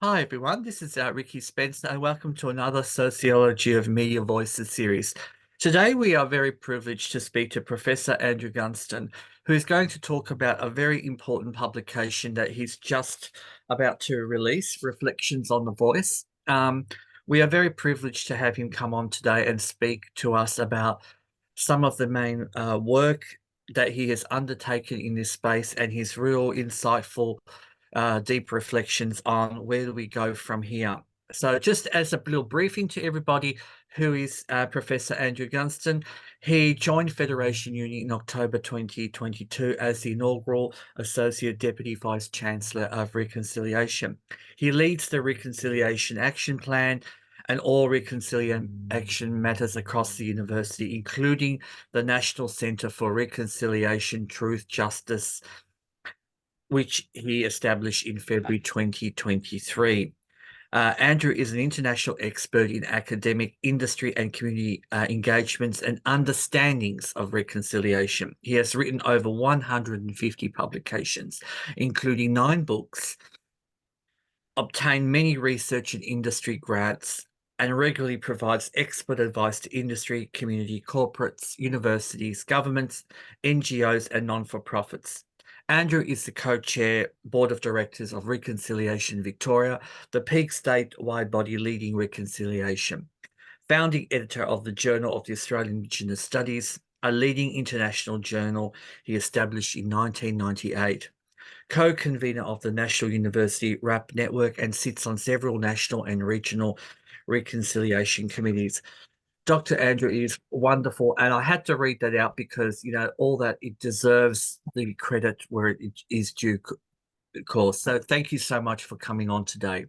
Hi everyone, this is Ricky Spencer and welcome to another Sociology of Media Voices series. Today we are very privileged to speak to Professor Andrew Gunstone, who is going to talk about a very important publication that he's just about to release, Reflections on the Voice. We are very privileged to have him come on today and speak to us about some of the main work that he has undertaken in this space and his real insightful deep reflections on where do we go from here. So just as a little briefing to everybody, who is Professor Andrew Gunstone. He joined Federation Uni in October 2022 as the inaugural Associate Deputy Vice-Chancellor of Reconciliation. He leads the Reconciliation Action Plan and all reconciliation action matters across the university, including the National Centre for Reconciliation, Truth, Justice, which he established in February 2023. Andrew is an international expert in academic, industry, and community engagements and understandings of reconciliation. He has written over 150 publications, including 9 books, obtained many research and industry grants, and regularly provides expert advice to industry, community, corporates, universities, governments, NGOs, and non-for-profits. Andrew is the co-chair board of directors of Reconciliation Victoria, the peak statewide body leading reconciliation, founding editor of the Journal of the Australian Indigenous Studies, a leading international journal he established in 1998. Co-convenor of the National University RAP network and sits on several national and regional reconciliation committees. Dr. Andrew is wonderful, and I had to read that out because, all that it deserves the credit where it is due, of course. So thank you so much for coming on today.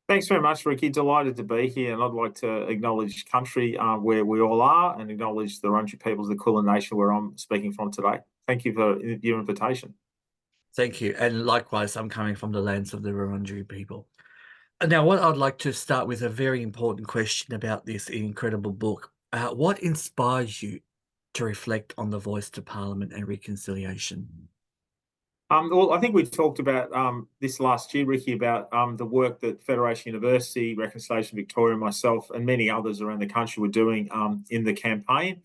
Thanks very much, Ricky. Delighted to be here, and I'd like to acknowledge country where we all are and acknowledge the Wurundjeri peoples of the Kulin Nation where I'm speaking from today. Thank you for your invitation. Thank you. And likewise, I'm coming from the lands of the Wurundjeri people. Now, what I'd like to start with a very important question about this incredible book. What inspires you to reflect on the voice to Parliament and reconciliation? Well, I think we talked about this last year, Ricky, about the work that Federation University, Reconciliation Victoria, myself, and many others around the country were doing in the campaign.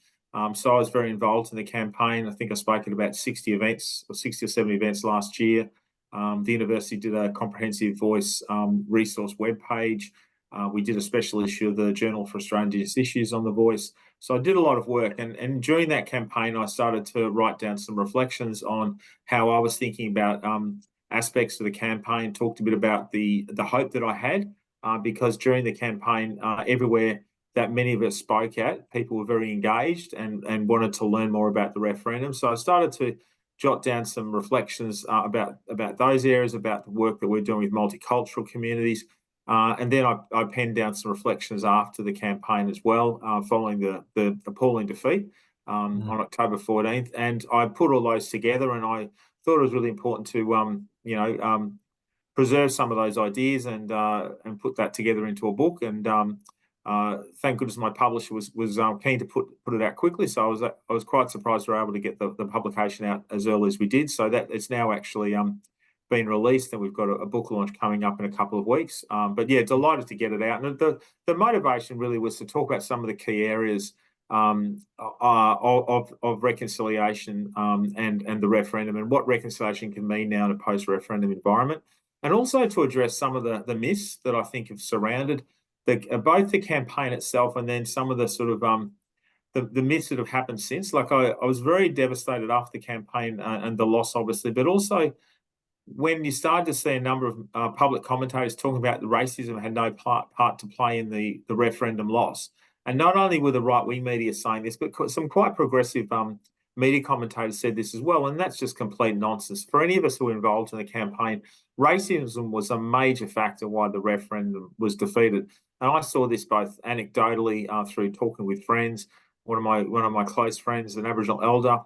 So I was very involved in the campaign. I think I spoke at about 60 events or 60 or 70 events last year. The university did a comprehensive voice resource webpage. We did a special issue of the Journal for Australian Indigenous Issues on the voice. So I did a lot of work. And during that campaign, I started to write down some reflections on how I was thinking about aspects of the campaign, talked a bit about the hope that I had, because during the campaign, everywhere that many of us spoke at, people were very engaged and wanted to learn more about the referendum. So I started to jot down some reflections about those areas, about the work that we're doing with multicultural communities. And then I penned down some reflections after the campaign as well, following the appalling defeat on October 14th. And I put all those together, and I thought it was really important to, preserve some of those ideas and put that together into a book. And thank goodness my publisher was keen to put it out quickly. So I was quite surprised we were able to get the publication out as early as we did. So that it's now actually been released, and we've got a book launch coming up in a couple of weeks. But yeah, delighted to get it out. And the motivation really was to talk about some of the key areas of reconciliation and the referendum, and what reconciliation can mean now in a post-referendum environment, and also to address some of the myths that I think have surrounded both the campaign itself and then some of the sort of the myths that have happened since. Like I was very devastated after the campaign and the loss, obviously, but also when you started to see a number of public commentators talking about the racism had no part to play in the referendum loss. And not only were the right-wing media saying this, but some quite progressive media commentators said this as well, and that's just complete nonsense. For any of us who were involved in the campaign, racism was a major factor why the referendum was defeated. And I saw this both anecdotally through talking with friends. One of my close friends, an Aboriginal elder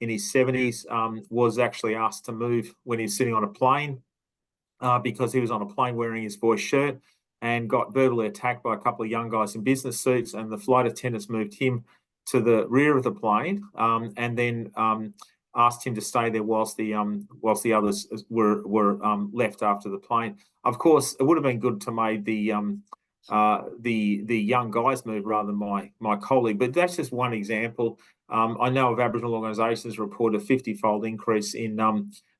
in his 70s, was actually asked to move when he was sitting on a plane because he was on a plane wearing his voice shirt and got verbally attacked by a couple of young guys in business suits, and the flight attendants moved him to the rear of the plane and then asked him to stay there whilst the others were left after the plane. Of course, it would have been good to make the young guys move rather than my colleague, but that's just one example. I know of Aboriginal organisations report a 50-fold increase in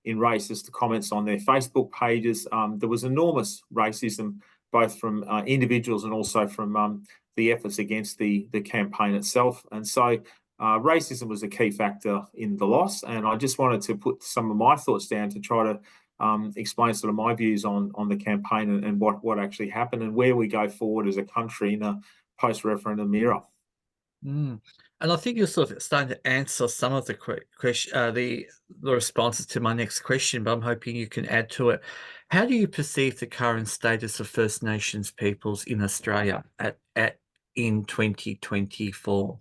racist comments on their Facebook pages. There was enormous racism, both from individuals and also from the efforts against the campaign itself. And so racism was a key factor in the loss. And I just wanted to put some of my thoughts down to try to explain sort of my views on the campaign and what actually happened and where we go forward as a country in a post-referendum era. Mm. And I think you're sort of starting to answer some of the the responses to my next question, but I'm hoping you can add to it. How do you perceive the current status of First Nations peoples in Australia in 2024?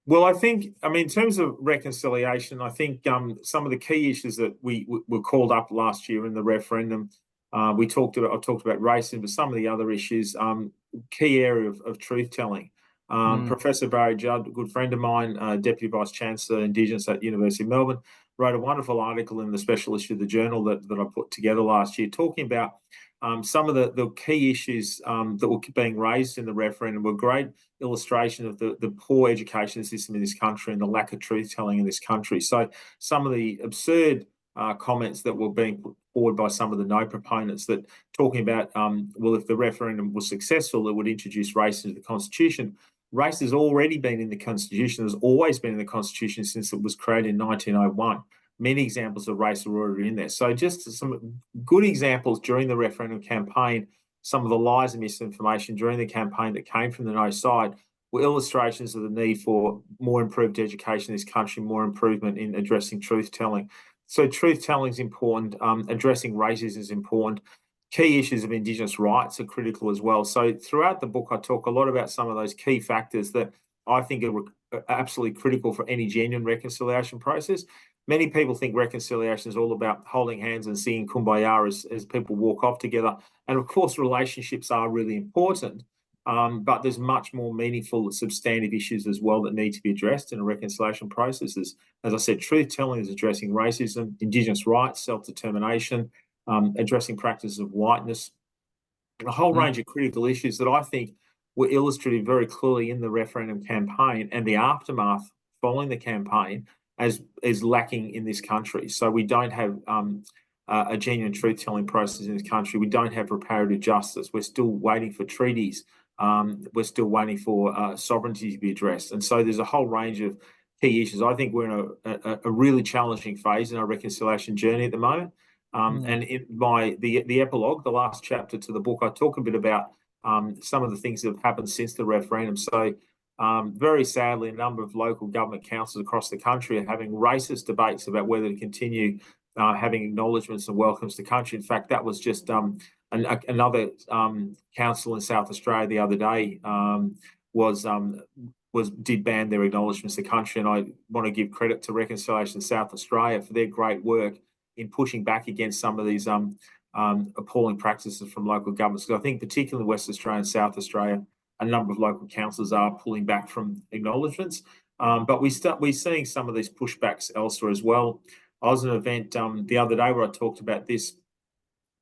Well, I think, in terms of reconciliation, I think some of the key issues that we were called up last year in the referendum, I talked about racism, but some of the other issues, key area of truth telling. Professor Barry Judd, a good friend of mine, Deputy Vice-Chancellor, Indigenous at University of Melbourne, wrote a wonderful article in the special issue of the Journal that I put together last year, talking about some of the key issues that were being raised in the referendum were great illustration of the poor education system in this country and the lack of truth telling in this country. So some of the absurd comments that were being put forward by some of the no proponents that talking about, well, if the referendum was successful, it would introduce race into the Constitution. Race has already been in the Constitution, has always been in the Constitution since it was created in 1901. Many examples of race are already in there. So just some good examples during the referendum campaign, some of the lies and misinformation during the campaign that came from the no side were illustrations of the need for more improved education in this country, more improvement in addressing truth telling. So truth telling is important. Addressing racism is important. Key issues of Indigenous rights are critical as well. So throughout the book, I talk a lot about some of those key factors that I think are absolutely critical for any genuine reconciliation process. Many people think reconciliation is all about holding hands and singing Kumbaya as people walk off together. And of course, relationships are really important, but there's much more meaningful, substantive issues as well that need to be addressed in a reconciliation process. As I said, truth telling is addressing racism, Indigenous rights, self-determination, addressing practices of whiteness, and a whole range of critical issues that I think were illustrated very clearly in the referendum campaign and the aftermath following the campaign as is lacking in this country. So we don't have a genuine truth-telling process in this country. We don't have reparative justice. We're still waiting for treaties. We're still waiting for sovereignty to be addressed. And so there's a whole range of key issues. I think we're in a really challenging phase in our reconciliation journey at the moment. And in the epilogue, the last chapter to the book, I talk a bit about some of the things that have happened since the referendum. So very sadly, a number of local government councils across the country are having racist debates about whether to continue having acknowledgements and welcomes to country. In fact, that was just another council in South Australia the other day did ban their acknowledgements to country. And I want to give credit to Reconciliation South Australia for their great work in pushing back against some of these appalling practices from local governments. Because I think particularly in West Australia and South Australia, a number of local councils are pulling back from acknowledgements. But we're seeing some of these pushbacks elsewhere as well. I was at an event the other day where I talked about this,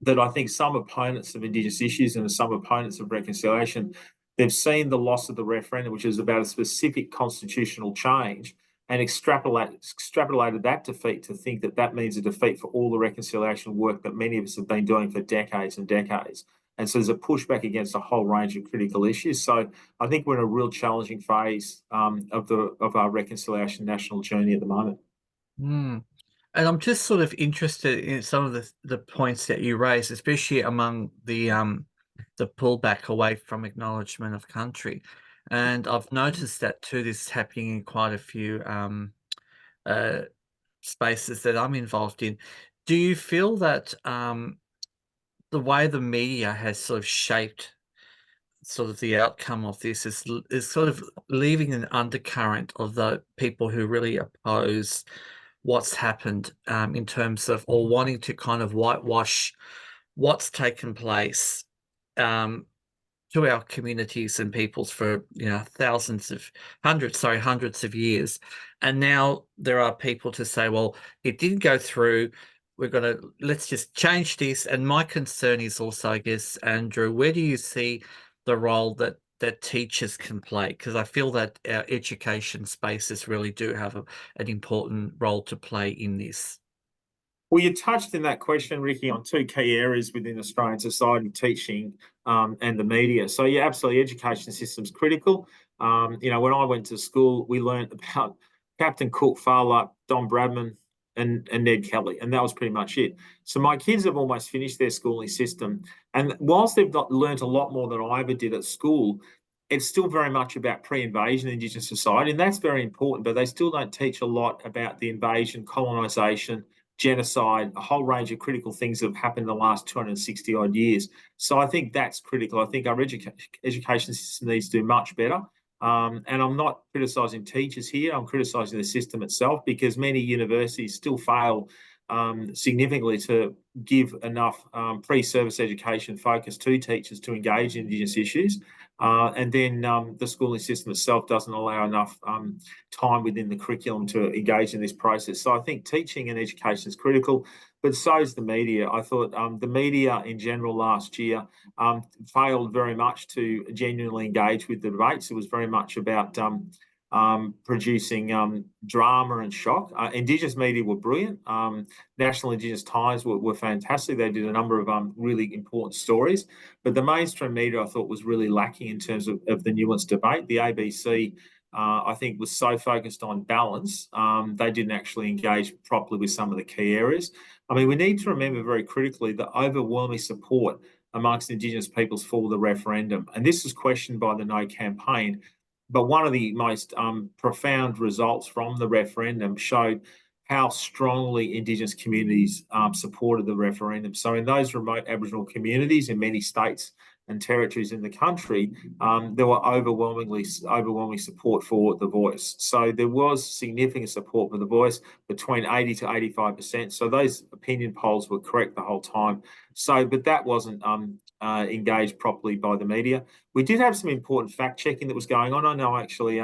that I think some opponents of Indigenous issues and some opponents of reconciliation, they've seen the loss of the referendum, which is about a specific constitutional change, and extrapolated that defeat to think that that means a defeat for all the reconciliation work that many of us have been doing for decades and decades. And so there's a pushback against a whole range of critical issues. So I think we're in a real challenging phase of our reconciliation national journey at the moment. And I'm just sort of interested in some of the points that you raised, especially among the pullback away from acknowledgement of country. And I've noticed that too, this is happening in quite a few spaces that I'm involved in. Do you feel that the way the media has sort of shaped sort of the outcome of this is sort of leaving an undercurrent of the people who really oppose what's happened in terms of, or wanting to kind of whitewash what's taken place to our communities and peoples for hundreds of years. And now there are people to say, well, it didn't go through. Let's just change this. And my concern is also, I guess, Andrew, where do you see the role that teachers can play? Because I feel that our education spaces really do have an important role to play in this. Well, you touched in that question, Ricky, on two key areas within Australian society: teaching and the media. So, yeah, absolutely, education system's critical. When I went to school, we learned about Captain Cook, Farluck, Don Bradman, and Ned Kelly, and that was pretty much it. So my kids have almost finished their schooling system, and whilst they've not learnt a lot more than I ever did at school, it's still very much about pre-invasion Indigenous society, and that's very important. But they still don't teach a lot about the invasion, colonisation, genocide, a whole range of critical things that have happened in the last 260 odd years. So I think that's critical. I think our education system needs to do much better. And I'm not criticising teachers here, I'm criticising the system itself, because many universities still fail significantly to give enough pre-service education focus to teachers to engage in Indigenous issues. And then the schooling system itself doesn't allow enough time within the curriculum to engage in this process. So I think teaching and education is critical, but so is the media. I thought the media in general last year failed very much to genuinely engage with the debates. It was very much about producing drama and shock. Indigenous media were brilliant. National Indigenous Times were fantastic. They did a number of really important stories. But the mainstream media, I thought, was really lacking in terms of the nuanced debate. The ABC, I think, was so focused on balance, they didn't actually engage properly with some of the key areas. I mean, we need to remember very critically the overwhelming support amongst Indigenous peoples for the referendum. And this was questioned by the No campaign. But one of the most profound results from the referendum showed how strongly Indigenous communities supported the referendum. So in those remote Aboriginal communities in many states and territories in the country, there were overwhelming support for the voice. So there was significant support for the voice, between 80 to 85%. So those opinion polls were correct the whole time. So, but that wasn't engaged properly by the media. We did have some important fact checking that was going on. I know I actually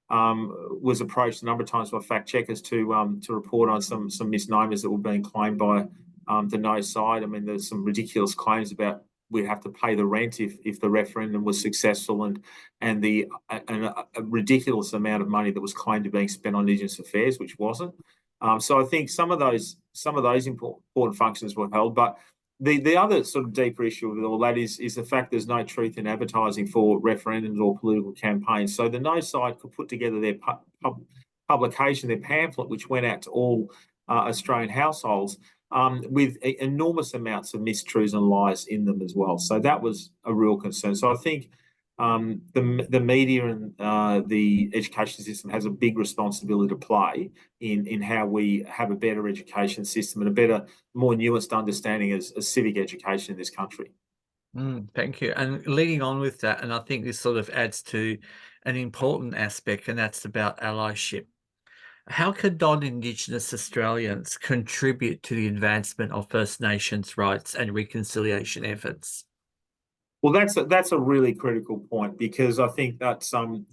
was approached a number of times by fact checkers to report on some misnomers that were being claimed by the No side. I mean, there's some ridiculous claims about we'd have to pay the rent if the referendum was successful, and a ridiculous amount of money that was claimed to being spent on Indigenous affairs, which wasn't. So I think some of those important functions were held, but the other sort of deeper issue with all that is the fact there's no truth in advertising for referendums or political campaigns. So the No side could put together their publication, their pamphlet, which went out to all Australian households, with enormous amounts of mistruths and lies in them as well. So that was a real concern. So I think the media and the education system has a big responsibility to play in how we have a better education system and a better, more nuanced understanding as civic education in this country. Thank you. And leading on with that, and I think this sort of adds to an important aspect, and that's about allyship. How can non-Indigenous Australians contribute to the advancement of First Nations rights and reconciliation efforts? Well, that's a really critical point, because I think that's something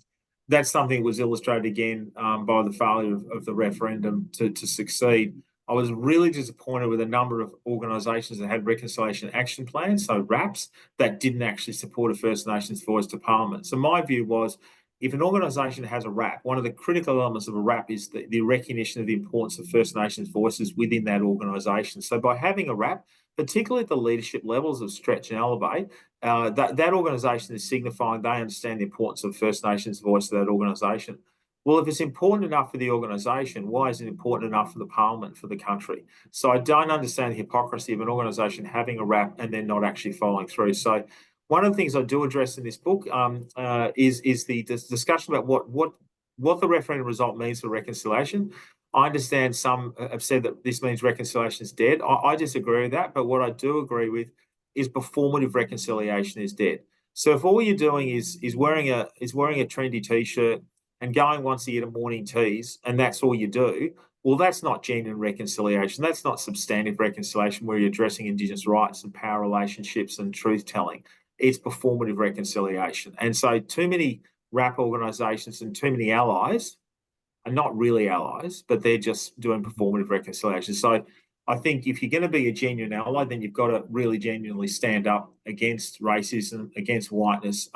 that was illustrated again by the failure of the referendum to succeed. I was really disappointed with a number of organisations that had reconciliation action plans, so RAPs, that didn't actually support a First Nations voice to Parliament. So my view was, if an organisation has a RAP, one of the critical elements of a RAP is the recognition of the importance of First Nations voices within that organisation. So by having a RAP, particularly at the leadership levels of Stretch and Elevate, that organisation is signifying they understand the importance of First Nations voice to that organisation. Well, if it's important enough for the organisation, why is it important enough for the Parliament, for the country? So I don't understand the hypocrisy of an organisation having a RAP and then not actually following through. So one of the things I do address in this book is the discussion about what the referendum result means for reconciliation. I understand some have said that this means reconciliation is dead. I disagree with that, but what I do agree with is performative reconciliation is dead. So if all you're doing is wearing a trendy t-shirt and going once a year to morning teas, and that's all you do, well, that's not genuine reconciliation. That's not substantive reconciliation where you're addressing Indigenous rights and power relationships and truth telling. it's performative reconciliation. And so too many RAP organisations and too many allies are not really allies, but they're just doing performative reconciliation. So I think if you're going to be a genuine ally, then you've got to really genuinely stand up against racism, against whiteness,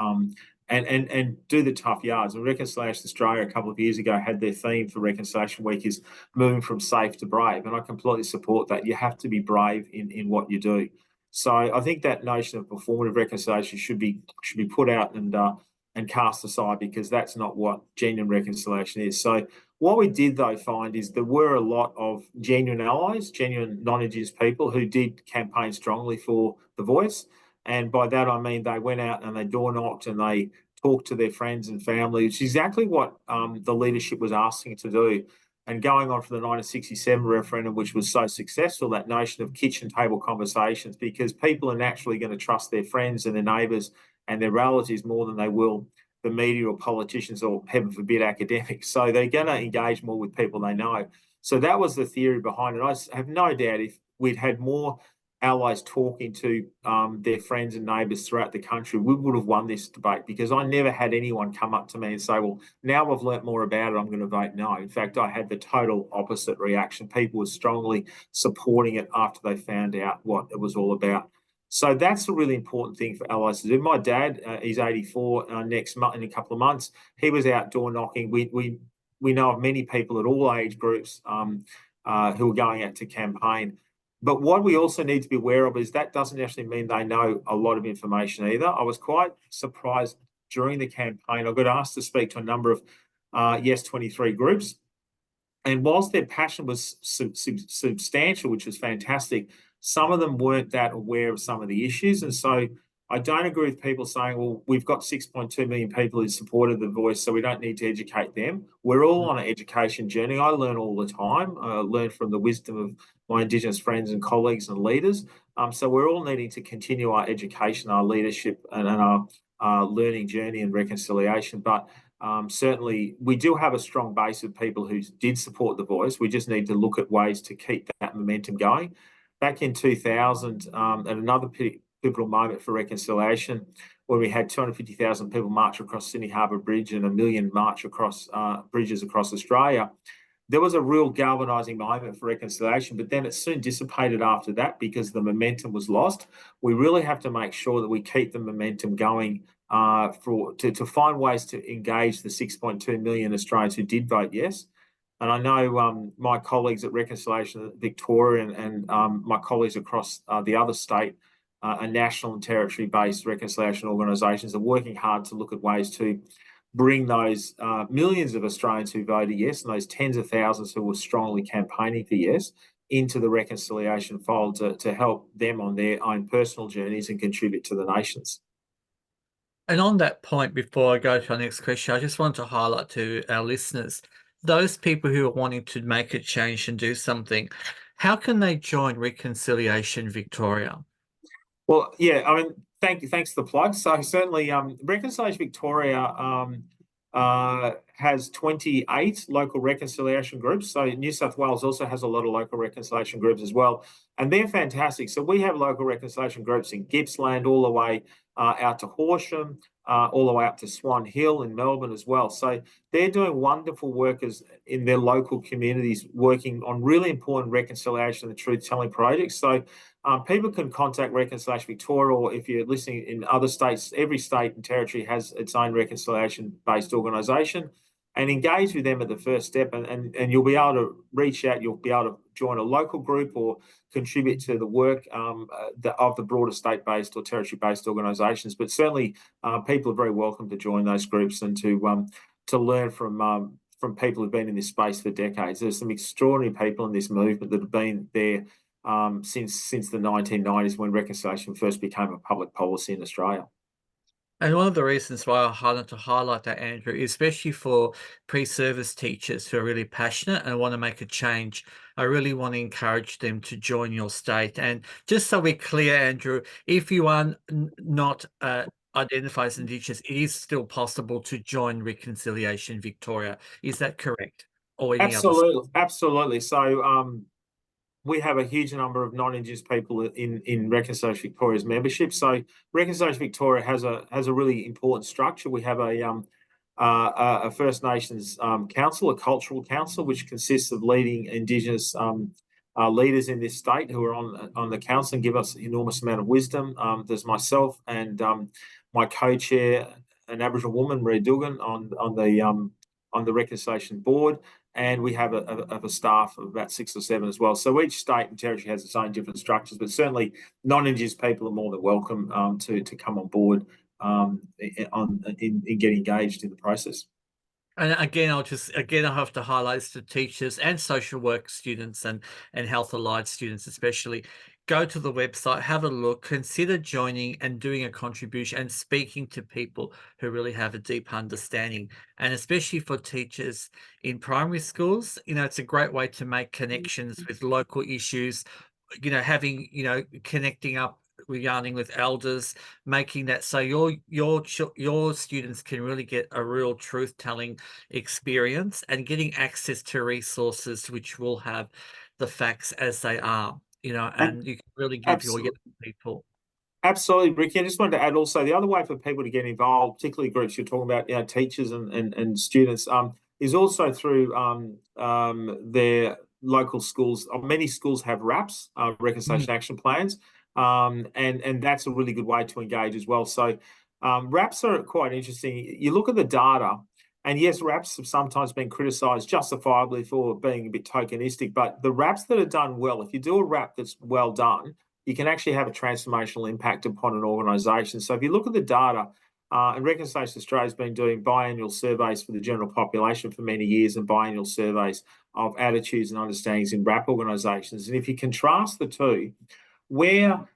and do the tough yards. And Reconciliation Australia a couple of years ago had their theme for Reconciliation Week is moving from safe to brave. And I completely support that. You have to be brave in what you do. So I think that notion of performative reconciliation should be put out and cast aside, because that's not what genuine reconciliation is. So what we did, though, find is there were a lot of genuine allies, genuine non-Indigenous people who did campaign strongly for the voice. And by that, I mean they went out and they door knocked and they talked to their friends and family, which is exactly what the leadership was asking to do. And going on from the 1967 referendum, which was so successful, that notion of kitchen table conversations, because people are naturally going to trust their friends and their neighbours and their relatives more than they will the media or politicians or, heaven forbid, academics. So they're going to engage more with people they know. So that was the theory behind it. I have no doubt if we'd had more allies talking to their friends and neighbours throughout the country, we would have won this debate, because I never had anyone come up to me and say, well, now I've learnt more about it, I'm going to vote no. In fact, I had the total opposite reaction. People were strongly supporting it after they found out what it was all about. So that's a really important thing for allies to do. My dad, he's 84 next month, in a couple of months. He was out door knocking. We know of many people at all age groups who are going out to campaign. But what we also need to be aware of is that doesn't actually mean they know a lot of information either. I was quite surprised during the campaign. I got asked to speak to a number of Yes 23 groups. And whilst their passion was substantial, which was fantastic, some of them weren't that aware of some of the issues. And so I don't agree with people saying, well, we've got 6.2 million people who supported the voice, so we don't need to educate them. We're all on an education journey. I learn all the time. I learn from the wisdom of my Indigenous friends and colleagues and leaders. So we're all needing to continue our education, our leadership, and our learning journey and reconciliation. But certainly, we do have a strong base of people who did support the voice. We just need to look at ways to keep that momentum going. Back in 2000, at another pivotal moment for reconciliation, when we had 250,000 people march across Sydney Harbour Bridge and 1 million march across bridges across Australia, there was a real galvanising moment for reconciliation, but then it soon dissipated after that because the momentum was lost. We really have to make sure that we keep the momentum going to find ways to engage the 6.2 million Australians who did vote yes. And I know my colleagues at Reconciliation Victoria and my colleagues across the other state and national and territory-based reconciliation organisations are working hard to look at ways to bring those millions of Australians who voted yes and those tens of thousands who were strongly campaigning for yes into the reconciliation fold to help them on their own personal journeys and contribute to the nation's. And on that point, before I go to our next question, I just want to highlight to our listeners, those people who are wanting to make a change and do something, how can they join Reconciliation Victoria? Well, yeah, I mean, thanks for the plug. So certainly, Reconciliation Victoria has 28 local reconciliation groups. So New South Wales also has a lot of local reconciliation groups as well, and they're fantastic. So we have local reconciliation groups in Gippsland all the way out to Horsham, all the way up to Swan Hill in Melbourne as well. So they're doing wonderful work in their local communities, working on really important reconciliation and truth-telling projects. So people can contact Reconciliation Victoria, or if you're listening in other states, every state and territory has its own reconciliation-based organisation, and engage with them at the first step, and you'll be able to reach out, you'll be able to join a local group or contribute to the work of the broader state-based or territory-based organisations. But certainly people are very welcome to join those groups and to learn from people who've been in this space for decades. There's some extraordinary people in this movement that have been there since the 1990s, when reconciliation first became a public policy in Australia. And one of the reasons why I wanted to highlight that, Andrew, is especially for pre-service teachers who are really passionate and want to make a change, I really want to encourage them to join your state. And just so we're clear, Andrew, if you are not identified as Indigenous, it is still possible to join Reconciliation Victoria. Is that correct? Or any other? Absolutely. So we have a huge number of non-Indigenous people in Reconciliation Victoria's membership. So Reconciliation Victoria has a really important structure. We have a First Nations council, a cultural council, which consists of leading Indigenous leaders in this state who are on the council and give us an enormous amount of wisdom. There's myself and my co-chair, an Aboriginal woman, Maria Dugan, on the Reconciliation board, and we have a staff of about 6 or 7 as well. So each state and territory has its own different structures, but certainly non-Indigenous people are more than welcome to come on board in getting engaged in the process. And again, I have to highlight this to teachers and social work students and health allied students especially. Go to the website, have a look, consider joining and doing a contribution and speaking to people who really have a deep understanding. And especially for teachers in primary schools, it's a great way to make connections with local issues, having, connecting up, yarning with elders, making that so your students can really get a real truth-telling experience and getting access to resources which will have the facts as they are, and you can really give your young people. Absolutely, Ricky. I just wanted to add also the other way for people to get involved, particularly groups you're talking about, teachers and students, is also through their local schools. Many schools have RAPs, Reconciliation Action Plans, and that's a really good way to engage as well. So RAPs are quite interesting. You look at the data, and yes, RAPs have sometimes been criticised justifiably for being a bit tokenistic, but the RAPs that are done well, if you do a RAP that's well done, you can actually have a transformational impact upon an organisation. So if you look at the data, and Reconciliation Australia has been doing biannual surveys for the general population for many years and biannual surveys of attitudes and understandings in RAP organisations. And if you contrast the two, where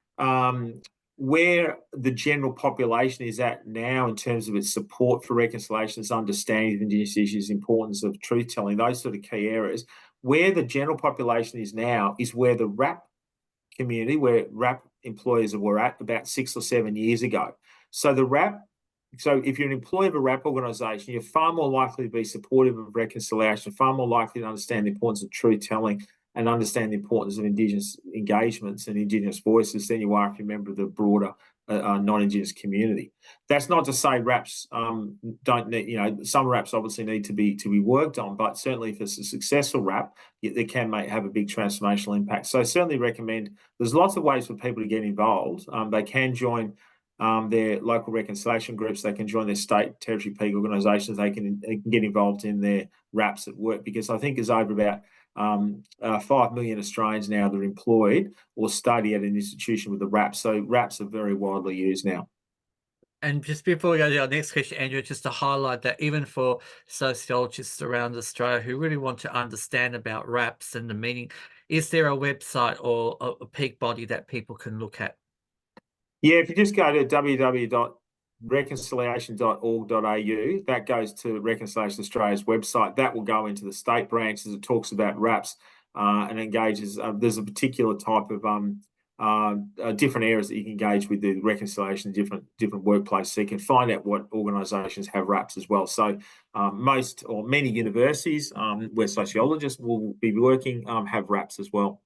the general population is at now in terms of its support for reconciliation, its understanding of Indigenous issues, importance of truth-telling, those sort of key areas, where the general population is now is where the RAP community, where RAP employers were at about 6 or 7 years ago. So if you're an employee of a RAP organisation, you're far more likely to be supportive of reconciliation, far more likely to understand the importance of truth-telling and understand the importance of Indigenous engagements and Indigenous voices than you are if you're a member of the broader non-Indigenous community. That's not to say RAPs don't need, some RAPs obviously need to be worked on, but certainly if it's a successful RAP, they can have a big transformational impact. So I certainly recommend, there's lots of ways for people to get involved. They can join their local reconciliation groups, they can join their state, territory, peak organisations, they can get involved in their RAPs at work, because I think there's over about 5 million Australians now that are employed or study at an institution with a RAP. So RAPs are very widely used now. And just before we go to our next question, Andrew, just to highlight that even for sociologists around Australia who really want to understand about RAPs and the meaning, is there a website or a peak body that people can look at? Yeah, if you just go to www.reconciliation.org.au, that goes to Reconciliation Australia's website. That will go into the state branches. It talks about RAPs and engages. There's a particular type of different areas that you can engage with the reconciliation, different workplaces. So you can find out what organisations have RAPs as well. So most or many universities where sociologists will be working have RAPs as well.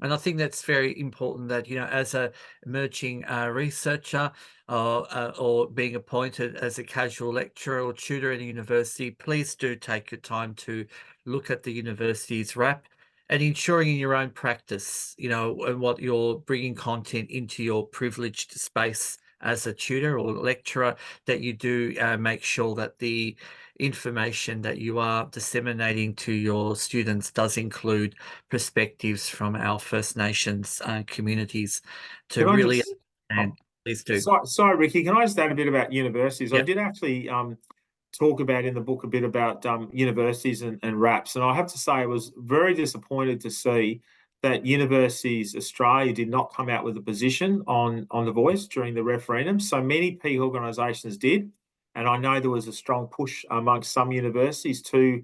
And I think that's very important that, as a emerging researcher or being appointed as a casual lecturer or tutor at a university, please do take your time to look at the university's RAP and ensuring in your own practice, and what you're bringing content into your privileged space as a tutor or lecturer, that you do make sure that the information that you are disseminating to your students does include perspectives from our First Nations communities to really understand. Please do. Sorry, Ricky, can I just add a bit about universities? Yep. I did actually talk about in the book a bit about universities and RAPs, and I have to say I was very disappointed to see that Universities Australia did not come out with a position on the voice during the referendum. So many peak organisations did, and I know there was a strong push amongst some universities to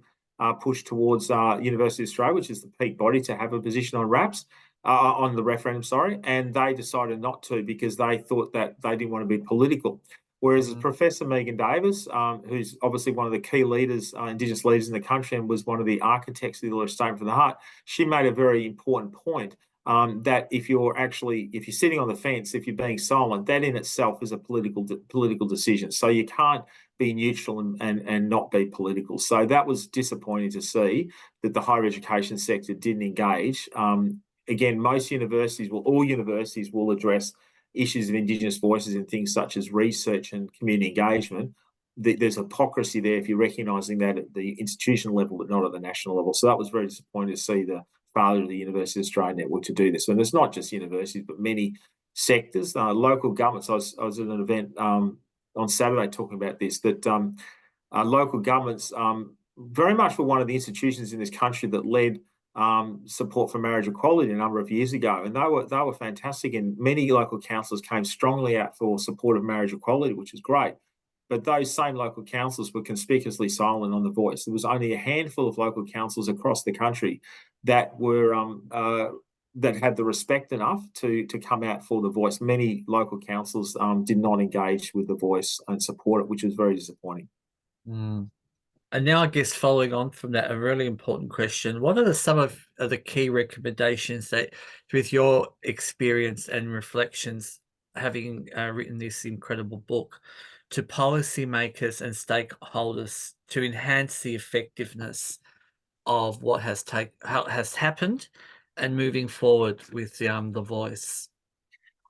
push towards University Australia, which is the peak body, to have a position on RAPs. On the referendum, sorry, and they decided not to because they thought that they didn't want to be political. Whereas Professor Megan Davis, who's obviously one of the key leaders, Indigenous leaders in the country, and was one of the architects of the Uluru Statement from the Heart, she made a very important point that if you're sitting on the fence, if you're being silent, that in itself is a political decision. So you can't be neutral and not be political. So that was disappointing to see that the higher education sector didn't engage. Again, all universities will address issues of Indigenous voices in things such as research and community engagement. There's hypocrisy there if you're recognising that at the institutional level but not at the national level. So that was very disappointing to see the failure of the University of Australia Network to do this. And it's not just universities, but many sectors, local governments. I was at an event on Saturday talking about this, that local governments very much were one of the institutions in this country that led support for marriage equality a number of years ago, and they were fantastic. And many local councils came strongly out for support of marriage equality, which is great. But those same local councils were conspicuously silent on the voice. There was only a handful of local councils across the country that were that had the respect enough to come out for the voice. Many local councils did not engage with the voice and support it, which was very disappointing. Mm. And now, I guess, following on from that, a really important question: what are some of the key recommendations that, with your experience and reflections, having written this incredible book, to policymakers and stakeholders to enhance the effectiveness of what has happened and moving forward with the voice?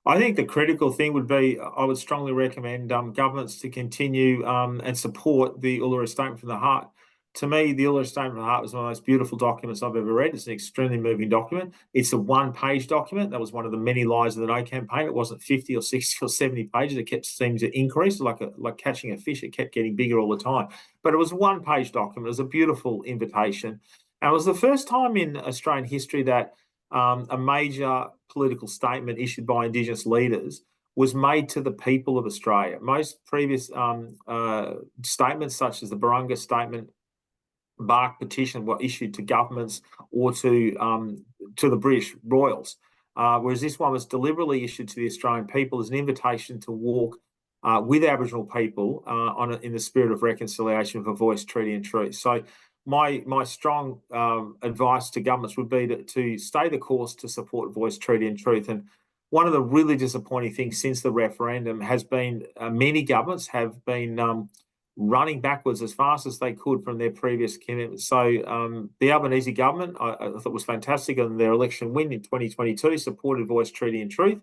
I think the critical thing would be, I would strongly recommend governments to continue and support the Uluru Statement from the Heart. To me, the Uluru Statement from the Heart was one of the most beautiful documents I've ever read. It's an extremely moving document. It's a one-page document. That was one of the many lies of the No campaign. It wasn't 50 or 60 or 70 pages. It kept seeming to increase like catching a fish. It kept getting bigger all the time. But it was a one-page document. It was a beautiful invitation. And it was the first time in Australian history that a major political statement issued by Indigenous leaders was made to the people of Australia. Most previous statements, such as the Barunga Statement, Bark Petition, were issued to governments or to the British Royals, whereas this one was deliberately issued to the Australian people as an invitation to walk with Aboriginal people in the spirit of reconciliation for voice, treaty and truth. So my strong advice to governments would be to stay the course to support voice, treaty and truth. And one of the really disappointing things since the referendum has been many governments have been running backwards as fast as they could from their previous commitments. So the Albanese government, I thought, was fantastic on their election win in 2022, supported voice, treaty and truth.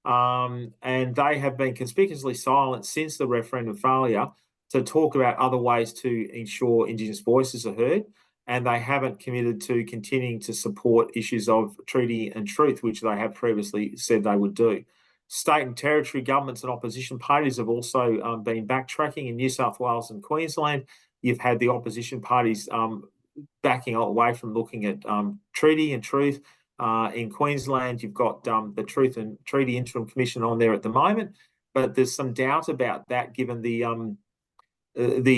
And they have been conspicuously silent since the referendum failure to talk about other ways to ensure Indigenous voices are heard. And they haven't committed to continuing to support issues of treaty and truth, which they have previously said they would do. State and territory governments and opposition parties have also been backtracking in New South Wales and Queensland. You've had the opposition parties backing away from looking at treaty and truth. In Queensland, you've got the Truth and Treaty Interim Commission on there at the moment, but there's some doubt about that given the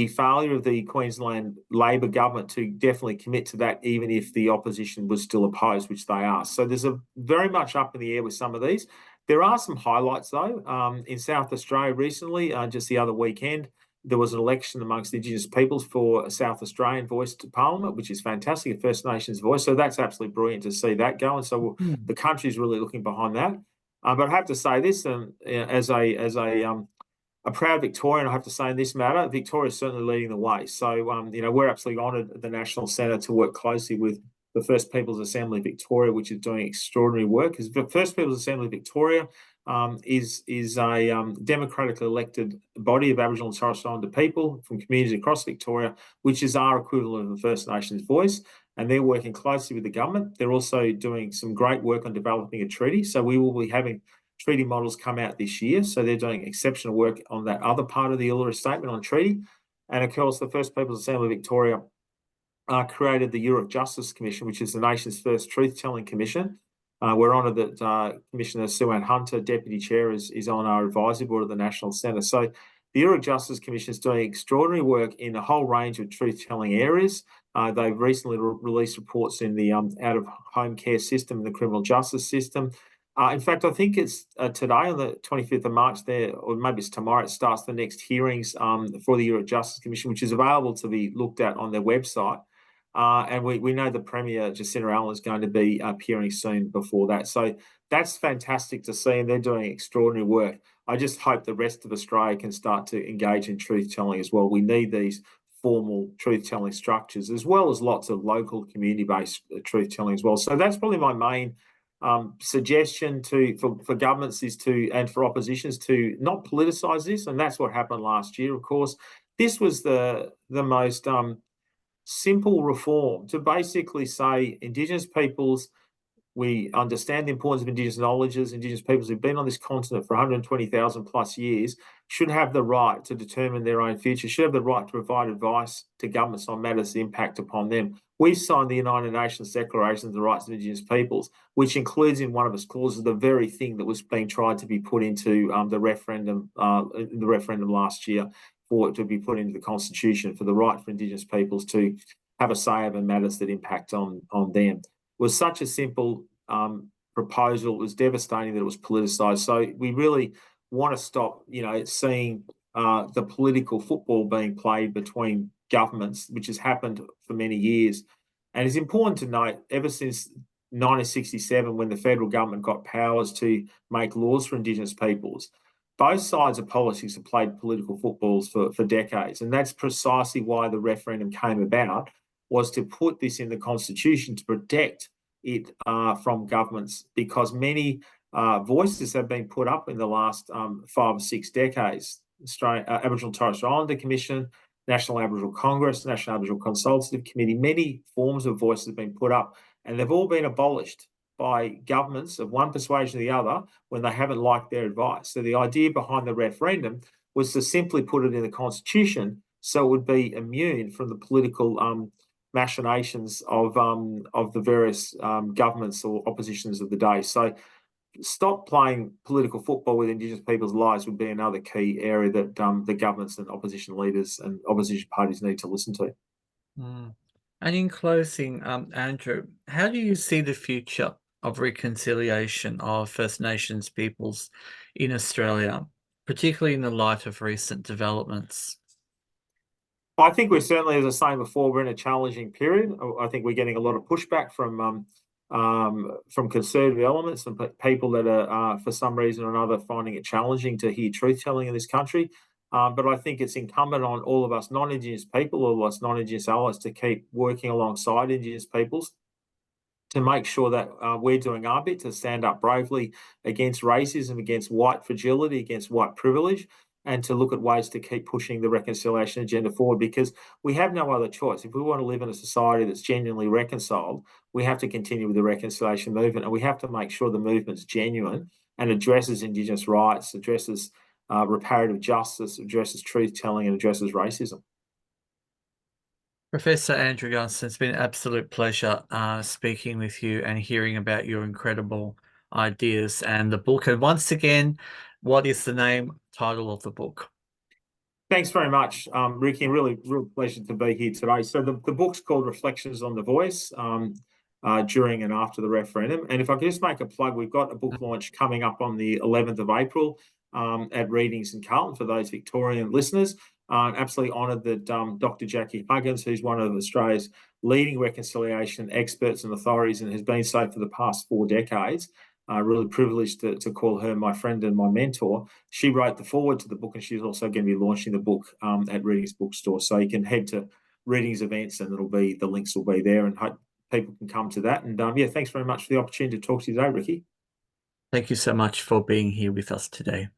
failure of the Queensland Labor government to definitely commit to that, even if the opposition was still opposed, which they are. So there's a very much up in the air with some of these. There are some highlights, though. In South Australia recently, just the other weekend, there was an election amongst Indigenous peoples for a South Australian voice to Parliament, which is fantastic, a First Nations voice. So that's absolutely brilliant to see that go. And so the country's really looking behind that. But I have to say this, as a proud Victorian, I have to say in this matter, Victoria is certainly leading the way. So, we're absolutely honoured at the National Centre to work closely with the First Peoples Assembly Victoria, which is doing extraordinary work. Because the First Peoples Assembly Victoria is a democratically elected body of Aboriginal and Torres Strait Islander people from communities across Victoria, which is our equivalent of the First Nations voice. And they're working closely with the government. They're also doing some great work on developing a treaty. So we will be having treaty models come out this year. So they're doing exceptional work on that other part of the Uluru Statement on treaty. And of course, the First Peoples Assembly Victoria created the Yoorrook Justice Commission, which is the nation's first truth-telling commission. We're honoured that Commissioner Sue-Ann Hunter, Deputy Chair, is on our advisory board at the National Centre. So the Yoorrook Justice Commission is doing extraordinary work in a whole range of truth-telling areas. They've recently released reports in the out-of-home care system and the criminal justice system. In fact, I think it's today on the 25th of March there, or maybe it's tomorrow, it starts the next hearings for the Euro Justice Commission, which is available to be looked at on their website. And we know the Premier, Jacinta Allen, is going to be appearing soon before that. So that's fantastic to see, and they're doing extraordinary work. I just hope the rest of Australia can start to engage in truth-telling as well. We need these formal truth-telling structures, as well as lots of local community-based truth-telling as well. So that's probably my main suggestion for governments and for oppositions to not politicise this, and that's what happened last year. Of course, this was the most simple reform to basically say Indigenous peoples. We understand the importance of Indigenous knowledges. Indigenous peoples who've been on this continent for 120,000 plus years should have the right to determine their own future, should have the right to provide advice to governments on matters that impact upon them. We've signed the United Nations Declaration of the Rights of Indigenous Peoples, which includes in one of its clauses the very thing that was being tried to be put into the referendum last year, for it to be put into the Constitution, for the right for Indigenous peoples to have a say over matters that impact on them. Was such a simple proposal. It was devastating that it was politicised. So we really want to stop, seeing the political football being played between governments, which has happened for many years. And it's important to note, ever since 1967, when the federal government got powers to make laws for Indigenous peoples, both sides of politics have played political footballs for decades. And that's precisely why the referendum came about, was to put this in the Constitution to protect it from governments, because many voices have been put up in the last 5 or 6 decades. Aboriginal and Torres Strait Islander Commission, National Aboriginal Congress, National Aboriginal Consultative Committee, many forms of voices have been put up, and they've all been abolished by governments of one persuasion or the other when they haven't liked their advice. So the idea behind the referendum was to simply put it in the Constitution so it would be immune from the political machinations of the various governments or oppositions of the day. So stop playing political football with Indigenous people's lives would be another key area that the governments and opposition leaders and opposition parties need to listen to. Mm. And in closing, Andrew, how do you see the future of reconciliation of First Nations peoples in Australia, particularly in the light of recent developments? I think we're certainly, as I was saying before, we're in a challenging period. I think we're getting a lot of pushback from conservative elements and people that are, for some reason or another, finding it challenging to hear truth-telling in this country. But I think it's incumbent on all of us non-Indigenous people, all of us non-Indigenous allies, to keep working alongside Indigenous peoples to make sure that we're doing our bit to stand up bravely against racism, against white fragility, against white privilege, and to look at ways to keep pushing the reconciliation agenda forward, because we have no other choice. If we want to live in a society that's genuinely reconciled, we have to continue with the reconciliation movement, and we have to make sure the movement's genuine and addresses Indigenous rights, addresses reparative justice, addresses truth-telling, and addresses racism. Professor Andrew Gunstone, it's been an absolute pleasure speaking with you and hearing about your incredible ideas and the book. And once again, what is the title of the book? Thanks very much, Ricky. Really, real pleasure to be here today. So the book's called Reflections on the Voice, during and after the referendum. And if I could just make a plug, we've got a book launch coming up on the 11th of April at Readings in Carlton for those Victorian listeners. Absolutely honoured that Dr. Jackie Huggins, who's one of Australia's leading reconciliation experts and authorities and has been so for the past 4 decades, really privileged to call her my friend and my mentor. She wrote the foreword to the book, and she's also going to be launching the book at Readings Bookstore. So you can head to Readings events, and the links will be there, and hope people can come to that. And yeah, thanks very much for the opportunity to talk to you today, Ricky. Thank you so much for being here with us today.